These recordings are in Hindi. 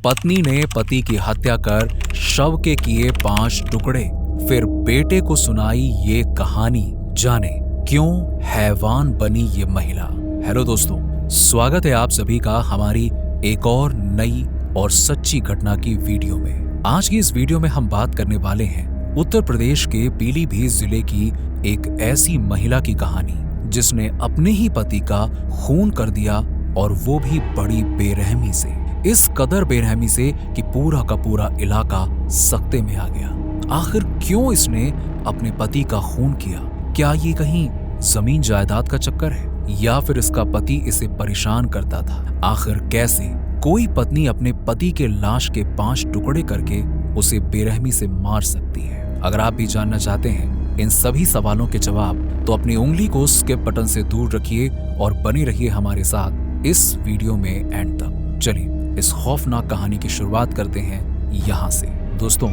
पत्नी ने पति की हत्या कर शव के किए 5 टुकड़े, फिर बेटे को सुनाई ये कहानी। जाने क्यों हैवान बनी ये महिला। हेलो दोस्तों, स्वागत है आप सभी का हमारी एक और नई और सच्ची घटना की वीडियो में। आज की इस वीडियो में हम बात करने वाले हैं उत्तर प्रदेश के पीलीभीत जिले की एक ऐसी महिला की कहानी जिसने अपने ही पति का खून कर दिया, और वो भी बड़ी बेरहमी से। इस कदर बेरहमी से कि पूरा का पूरा इलाका सकते में आ गया। आखिर क्यों इसने अपने पति का खून किया? क्या ये कहीं जमीन जायदाद का चक्कर है, या फिर इसका पति इसे परेशान करता था? आखिर कैसे कोई पत्नी अपने पति के लाश के 5 टुकड़े करके उसे बेरहमी से मार सकती है? अगर आप भी जानना चाहते हैं इन सभी सवालों के जवाब, तो अपनी उंगली को स्किप बटन से दूर रखिए और बने रहिए हमारे साथ इस वीडियो में एंड तक। चलिए इस खौफनाक कहानी की शुरुआत करते हैं यहाँ से। दोस्तों,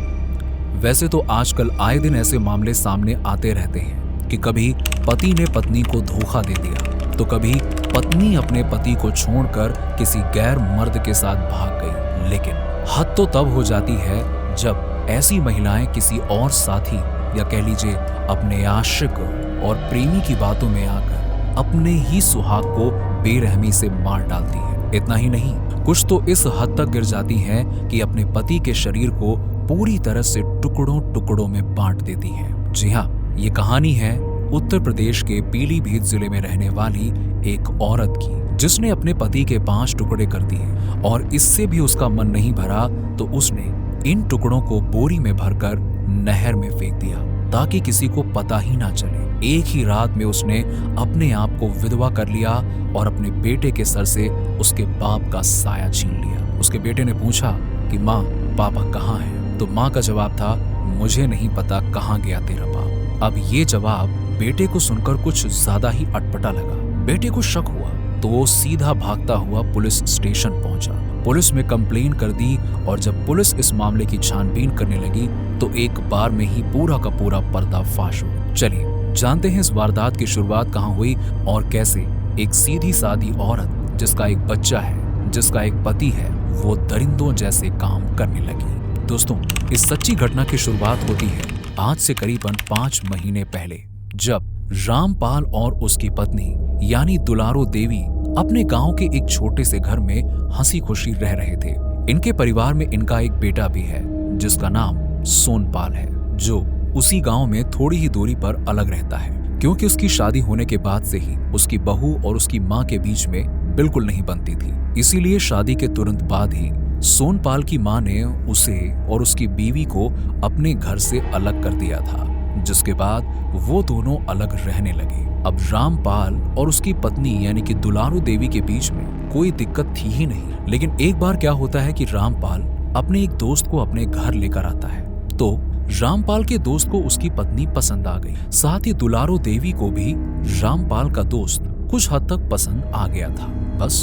वैसे तो आजकल आए दिन ऐसे मामले सामने आते रहते हैं कि कभी पति ने पत्नी को धोखा दे दिया, तो कभी पत्नी अपने पति को छोड़कर किसी गैर मर्द के साथ भाग गई। लेकिन हद तो तब हो जाती है जब ऐसी महिलाएं किसी और साथी या कह लीजिए अपने आशिक और प्रेमी की बातों में आकर अपने ही सुहाग को बेरहमी से मार डालती है। इतना ही नहीं, कुछ तो इस हद तक गिर जाती हैं कि अपने पति के शरीर को पूरी तरह से टुकड़ों टुकड़ों में बांट देती हैं। जी हाँ, ये कहानी है उत्तर प्रदेश के पीलीभीत जिले में रहने वाली एक औरत की, जिसने अपने पति के 5 टुकड़े कर दिए, और इससे भी उसका मन नहीं भरा तो उसने इन टुकड़ों को बोरी में भरकर नहर में फेंक दिया ताकि किसी को पता ही ना चले। एक ही रात में उसने अपने आप को विधवा कर लिया और अपने बेटे के सर से उसके बाप का साया छीन लिया। उसके बेटे ने पूछा कि माँ, पापा कहाँ हैं? तो माँ का जवाब था, मुझे नहीं पता कहाँ गया तेरा बाप। अब ये जवाब बेटे को सुनकर कुछ ज्यादा ही अटपटा लगा। बेटे को शक हुआ तो वो सीधा भागता हुआ पुलिस स्टेशन पहुंचा। पुलिस में कंप्लेन कर दी, और जब पुलिस इस मामले की छानबीन करने लगी तो एक बार में ही पूरा का पूरा पर्दाफाश हुआ। चलिए जानते हैं इस वारदात की शुरुआत कहाँ हुई और कैसे एक सीधी सादी औरत जिसका एक बच्चा है, जिसका एक पति है, वो दरिंदों जैसे काम करने लगी। दोस्तों, इस सच्ची घटना की शुरुआत होती है आज से करीबन 5 महीने पहले, जब रामपाल और उसकी पत्नी यानी दुलारो देवी अपने गांव के एक छोटे से घर में हंसी खुशी रह रहे थे। इनके परिवार में इनका एक बेटा भी है जिसका नाम सोनपाल है, जो उसी गांव में थोड़ी ही दूरी पर अलग रहता है, क्योंकि उसकी शादी होने के बाद से ही उसकी बहू और उसकी माँ के बीच में बिल्कुल नहीं बनती थी। इसीलिए शादी के तुरंत बाद ही सोनपाल की माँ ने उसे और उसकी बीवी को अपने घर से अलग कर दिया था, जिसके बाद वो दोनों अलग रहने लगे। अब रामपाल और उसकी पत्नी यानी कि दुलारो देवी के बीच में कोई दिक्कत थी ही नहीं। लेकिन एक बार क्या होता है कि रामपाल अपने एक दोस्त को अपने घर लेकर आता है, तो रामपाल के दोस्त को उसकी पत्नी पसंद आ गई। साथ ही दुलारो देवी को भी रामपाल का दोस्त कुछ हद तक पसंद आ गया था। बस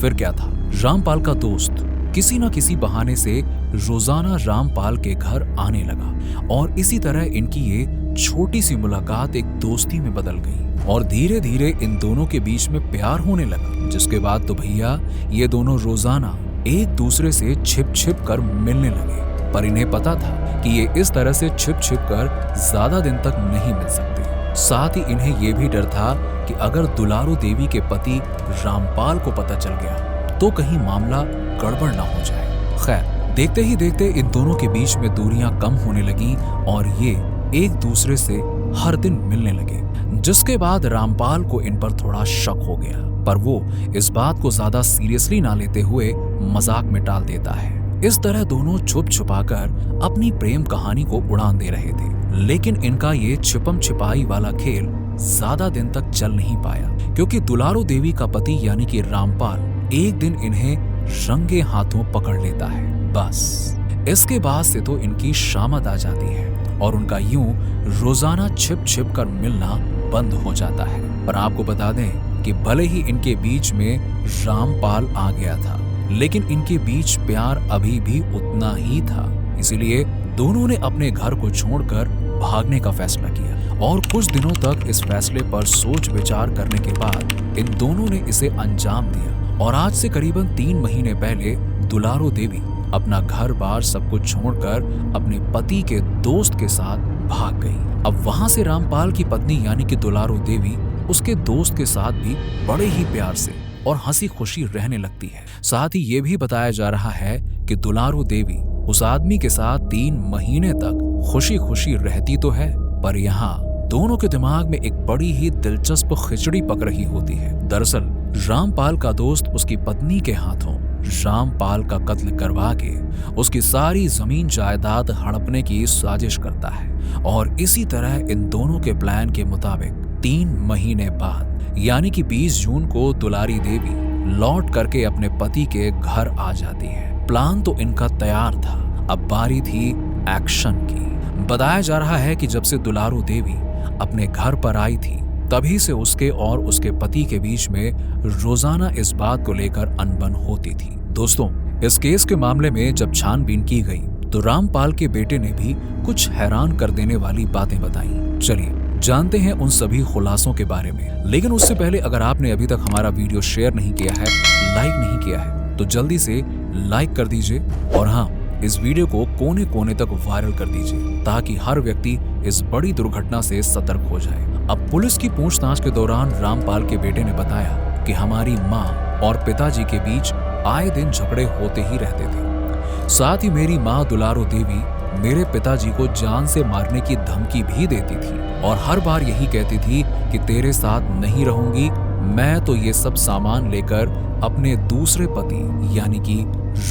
फिर क्या था, रामपाल का दोस्त किसी न किसी बहाने से रोजाना रामपाल के घर आने लगा, और इसी तरह इनकी ये छोटी सी मुलाकात एक दोस्ती में बदल गई, और धीरे धीरे इन दोनों के बीच में प्यार होने लगा। जिसके बाद तो भैया ये दोनों रोजाना एक दूसरे से छिप छिप कर मिलने लगे। पर इन्हें पता था कि ये इस तरह से छिप छिप कर ज्यादा दिन तक नहीं मिल सकते। साथ ही इन्हें ये भी डर था कि अगर दुलारो देवी के पति रामपाल को पता चल गया तो कहीं मामला गड़बड़ ना हो जाए। खैर, देखते ही देखते इन दोनों के बीच में दूरियां कम होने लगी और ये एक दूसरे से हर दिन मिलने लगे। जिसके बाद रामपाल को इन पर थोड़ा शक हो गया, पर वो इस बात को ज्यादा सीरियसली ना लेते हुए मजाक में टाल देता है। इस तरह दोनों छुप छुपाकर अपनी प्रेम कहानी को उड़ान दे रहे थे। लेकिन इनका ये छिपम छिपाई वाला खेल ज्यादा दिन तक चल नहीं पाया, क्योंकि दुलारो देवी का पति यानी कि रामपाल एक दिन इन्हें रंगे हाथों पकड़ लेता है। बस इसके बाद से तो इनकी शामत आ जाती है और उनका यूं रोजाना छिप छिप कर मिलना बंद हो जाता है। पर आपको बता दें कि भले ही इनके बीच में रामपाल आ गया था, लेकिन इनके बीच प्यार अभी भी उतना ही था। इसीलिए दोनों ने अपने घर को छोड़कर भागने का फैसला किया, और कुछ दिनों तक इस फैसले पर सोच विचार करने के बाद इन दोनों ने इसे अंजाम दिया। और आज से करीबन 3 महीने पहले दुलारो देवी अपना घर बार सब कुछ छोड़कर अपने पति के दोस्त के साथ भाग गई। अब वहां से रामपाल की पत्नी यानी कि दुलारो देवी उसके दोस्त के साथ भी बड़े ही प्यार से और हंसी खुशी रहने लगती है। साथ ही ये भी बताया जा रहा है कि दुलारो देवी उस आदमी के साथ 3 महीने तक खुशी खुशी रहती तो है, पर यहाँ दोनों के दिमाग में एक बड़ी ही दिलचस्प खिचड़ी पक रही होती है। दरअसल रामपाल का दोस्त उसकी पत्नी के हाथों रामपाल का कत्ल करवा के उसकी सारी जमीन जायदाद हड़पने की साजिश करता है और इसी तरह इन दोनों के प्लान के मुताबिक 3 महीने बाद यानी कि 20 जून को दुलारी देवी लौट करके अपने पति के घर आ जाती है। प्लान तो इनका तैयार था, अब बारी थी एक्शन की। बताया जा रहा है कि जब से दुलारो देवी अपने घर पर आई थी तभी से उसके और उसके पति के बीच में रोजाना इस बात को लेकर अनबन होती थी। दोस्तों, इस केस के मामले में जब छानबीन की गई तो रामपाल के बेटे ने भी कुछ हैरान कर देने वाली बातें बताई। चलिए जानते हैं उन सभी खुलासों के बारे में, लेकिन उससे पहले अगर आपने अभी तक हमारा वीडियो शेयर नहीं किया है, लाइक नहीं किया है, तो जल्दी से लाइक कर दीजिए और हाँ, इस वीडियो को कोने कोने तक वायरल कर दीजिए ताकि हर व्यक्ति इस बड़ी दुर्घटना से सतर्क हो जाए। अब पुलिस की पूछताछ के दौरान रामपाल के बेटे ने बताया कि हमारी माँ और पिताजी के बीच आए दिन झगड़े होते ही रहते थे। साथ ही मेरी माँ दुलारो देवी मेरे पिताजी को जान से मारने की धमकी भी देती थी और हर बार यही कहती थी कि तेरे साथ नहीं रहूंगी, मैं तो ये सब सामान लेकर अपने दूसरे पति यानी कि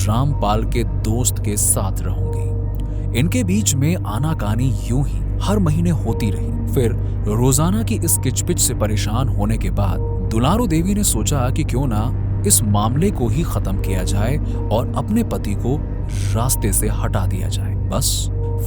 रामपाल के दोस्त के साथ रहूंगी। इनके बीच में आनाकानी यूं ही हर महीने होती रही। फिर रोजाना की इस किचपिच से परेशान होने के बाद दुलारो देवी ने सोचा कि क्यों ना इस मामले को ही खत्म किया जाए और अपने पति को रास्ते से हटा दिया जाए। बस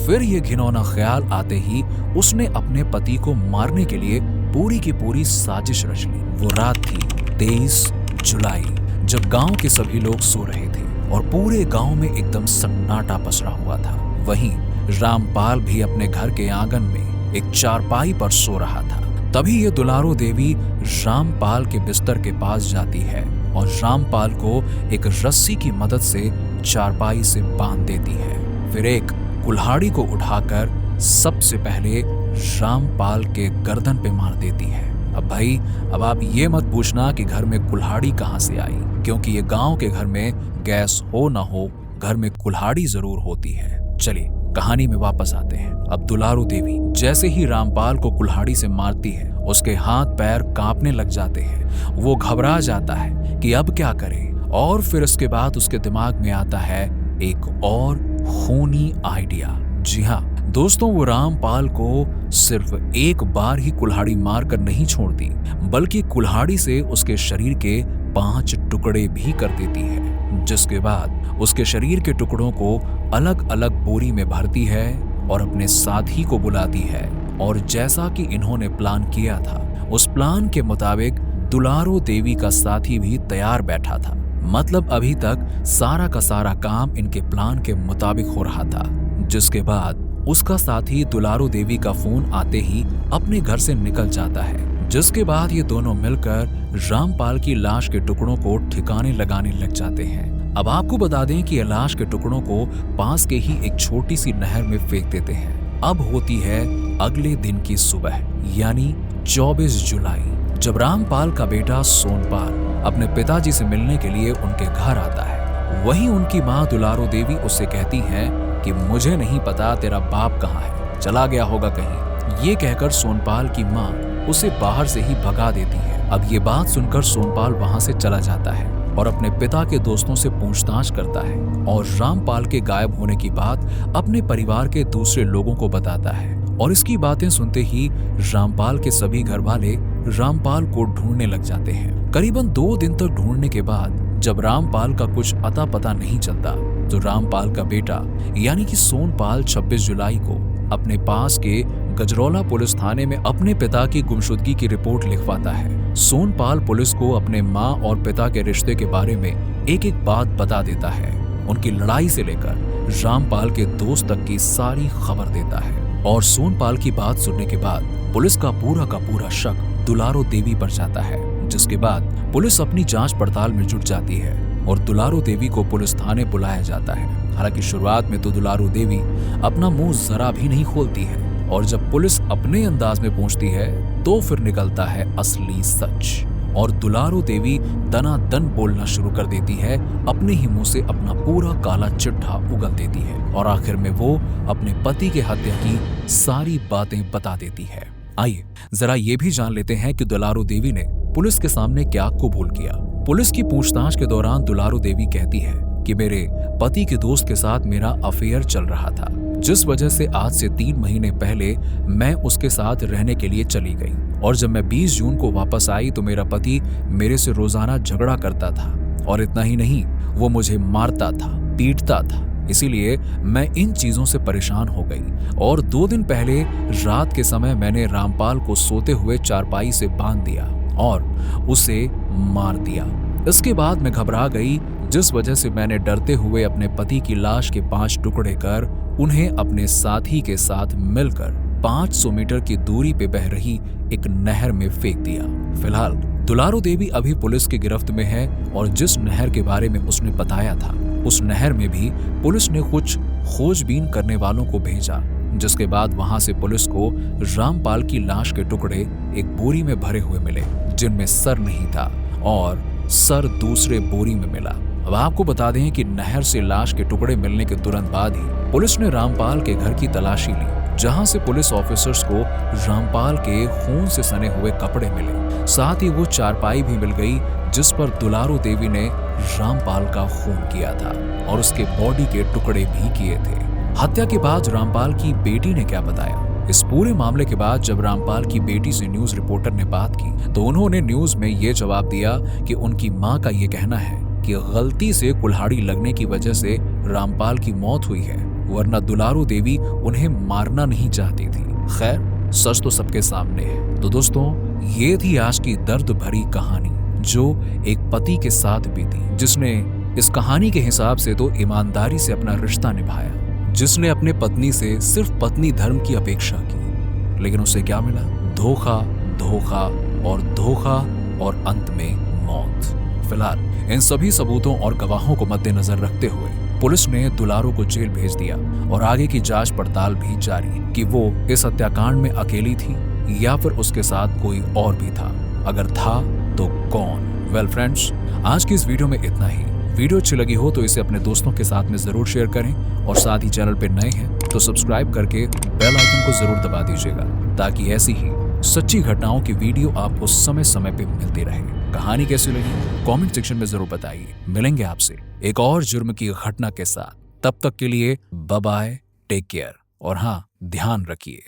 फिर ये घिनौना ख्याल आते ही उसने अपने पति को मारने के लिए पूरी की पूरी साजिश रच ली। वो रात थी 23 जुलाई जब गांव के सभी लोग सो रहे थे और पूरे गांव में एकदम सन्नाटा पसरा हुआ था। वहीं रामपाल भी अपने घर के आंगन में एक चारपाई पर सो रहा था। तभी ये दुलारो देवी रामपाल के बिस्तर के पास जाती है और रामपाल को एक रस्सी की मदद से चारपाई से बांध देती है। फिर एक कुल्हाड़ी को उठाकर सबसे पहले रामपाल के गर्दन पे मार देती है। अब भाई, अब आप ये मत पूछना कि घर में कुल्हाड़ी कहाँ से आई, क्योंकि ये गांव के घर में गैस हो ना हो, घर में कुल्हाड़ी जरूर होती है। चलिए कहानी में वापस आते हैं। अब दुलारो देवी जैसे ही रामपाल को कुल्हाड़ी से मारती है, उसके हाथ पैर कांपने लग जाते हैं। वो घबरा जाता है कि अब क्या करे, और फिर उसके बाद उसके दिमाग में आता है एक और खूनी आइडिया। जी हाँ दोस्तों, वो रामपाल को सिर्फ एक बार ही कुल्हाड़ी मारकर नहीं छोड़ती, बल्कि कुल्हाड़ी से उसके शरीर के 5 टुकड़े भी कर देती है, जिसके बाद उसके शरीर के टुकड़ों को अलग अलग बोरी में भरती है और अपने साथी को बुलाती है। और जैसा कि इन्होंने प्लान किया था, उस प्लान के मुताबिक दुलारो देवी का साथी भी तैयार बैठा था। मतलब अभी तक सारा का सारा काम इनके प्लान के मुताबिक हो रहा था। जिसके बाद उसका साथी दुलारो देवी का फोन आते ही अपने घर से निकल जाता है, जिसके बाद ये दोनों मिलकर रामपाल की लाश के टुकड़ों को ठिकाने लगाने लग जाते हैं। अब आपको बता दें कि लाश के टुकड़ों को पास के ही एक छोटी सी नहर में फेंक देते हैं। अब होती है अगले दिन की सुबह यानी 24 जुलाई, जब रामपाल का बेटा सोनपाल अपने पिताजी से मिलने के लिए उनके घर आता है। वहीं उनकी माँ दुलारो देवी उससे कहती है कि मुझे नहीं पता तेरा बाप कहाँ है, चला गया होगा कहीं। ये कहकर सोनपाल की माँ उसे बाहर से ही भगा देती है। अब ये बात सुनकर सोनपाल वहां से चला जाता है और अपने पिता के दोस्तों से पूछताछ करता है और रामपाल के गायब होने की बात अपने परिवार के दूसरे लोगों को बताता है। और इसकी बातें सुनते ही रामपाल के सभी घर वाले रामपाल को ढूंढने लग जाते हैं। करीबन 2 दिन तक ढूंढने के बाद जब रामपाल का कुछ अता पता नहीं चलता, तो रामपाल का बेटा यानी कि सोनपाल 26 जुलाई को अपने पास के गजरौला पुलिस थाने में अपने पिता की गुमशुदगी की रिपोर्ट लिखवाता है। सोनपाल पुलिस को अपने माँ और पिता के रिश्ते के बारे में एक एक बात बता देता है। उनकी लड़ाई से लेकर रामपाल के दोस्त तक की सारी खबर देता है। और सोनपाल की बात सुनने के बाद पुलिस का पूरा शक दुलारो देवी पर जाता है, जिसके बाद पुलिस अपनी जांच पड़ताल में जुट जाती है और दुलारू देवी को पुलिस थाने बुलाया जाता है। हालांकि शुरुआत में तो दुलारू देवी अपना मुंह जरा भी नहीं खोलती है और जब पुलिस अपने अंदाज में पूछती है तो फिर निकलता है असली सच और दुलारू देवी दनादन बोलना शुरू कर देती है। अपने ही मुंह से अपना पूरा काला चिट्ठा उगल देती है और आखिर में वो अपने पति के हत्या की सारी बातें बता देती है। आइए जरा ये भी जान लेते हैं कि दुलारू देवी ने पुलिस के सामने क्या कबूल किया। पुलिस की पूछताछ के दौरान दुलारू देवी कहती है कि मेरे पति के दोस्त के साथ मेरा अफेयर चल रहा था, जिस वजह से आज से 3 महीने पहले मैं उसके साथ रहने के लिए चली गई और जब मैं 20 जून को वापस आई तो मेरा पति मेरे से रोजाना झगड़ा करता था और इतना ही नहीं, वो मुझे मारता था, पीटता था। इसीलिए मैं इन चीजों से परेशान हो गई और 2 दिन पहले रात के समय मैंने रामपाल को सोते हुए चारपाई से बांध दिया और उसे मार दिया। इसके बाद मैं घबरा गई, जिस वजह से मैंने डरते हुए अपने पति की लाश के 5 टुकड़े कर उन्हें अपने साथी के साथ मिलकर 500 मीटर की दूरी पे बह रही एक नहर में फेंक दिया। फिलहाल दुलारू देवी अभी पुलिस की गिरफ्त में है और जिस नहर के बारे में उसने बताया था उस नहर में भी पुलिस ने कुछ खोजबीन करने वालों को भेजा, जिसके बाद वहां से पुलिस को रामपाल की लाश के टुकड़े एक बोरी में भरे हुए मिले, जिनमें सर नहीं था और सर दूसरे बोरी में मिला। अब आपको बता दें कि नहर से लाश के टुकड़े मिलने के तुरंत बाद ही पुलिस ने रामपाल के घर की तलाशी ली, जहां से पुलिस ऑफिसर्स को रामपाल के खून से सने हुए कपड़े मिले। साथ ही वो चारपाई भी मिल गई जिस पर दुलारू देवी ने रामपाल का खून किया था और उसके बॉडी के टुकड़े भी किए थे। हत्या के बाद रामपाल की बेटी ने क्या बताया? इस पूरे मामले के बाद जब रामपाल की बेटी से न्यूज रिपोर्टर ने बात की तो उन्होंने न्यूज में ये जवाब दिया कि उनकी मां का ये कहना है कि गलती से कुल्हाड़ी लगने की वजह से रामपाल की मौत हुई है, वरना दुलारू देवी उन्हें मारना नहीं चाहती थी। खैर, सच तो सबके सामने है। तो दोस्तों, ये थी आज की दर्द भरी कहानी जो एक पति के साथ बीती, जिसने इस कहानी के हिसाब से तो ईमानदारी से अपना रिश्ता निभाया, जिसने अपने पत्नी से सिर्फ पत्नी धर्म की अपेक्षा की, लेकिन उसे क्या मिला? धोखा, धोखा और धोखा और अंत में मौत। फिलहाल इन सभी सबूतों और गवाहों को मद्देनजर रखते हुए पुलिस ने दुलारू को जेल भेज दिया और आगे की जांच पड़ताल भी जारी कि वो इस हत्याकांड में अकेली थी या फिर उसके साथ कोई और भी था। अगर था तो कौन? वेल फ्रेंड्स, आज की इस वीडियो में इतना ही। वीडियो अच्छी लगी हो तो इसे अपने दोस्तों के साथ में जरूर शेयर करें और साथ ही चैनल पे नए हैं तो सब्सक्राइब करके बेल आइकन को जरूर दबा दीजिएगा, ताकि ऐसी ही सच्ची घटनाओं की वीडियो आपको समय समय पे मिलती रहे। कहानी कैसी लगी कमेंट सेक्शन में जरूर बताइए। मिलेंगे आपसे एक और जुर्म की घटना के साथ। तब तक के लिए बाय बाय, टेक केयर और हाँ, ध्यान रखिए।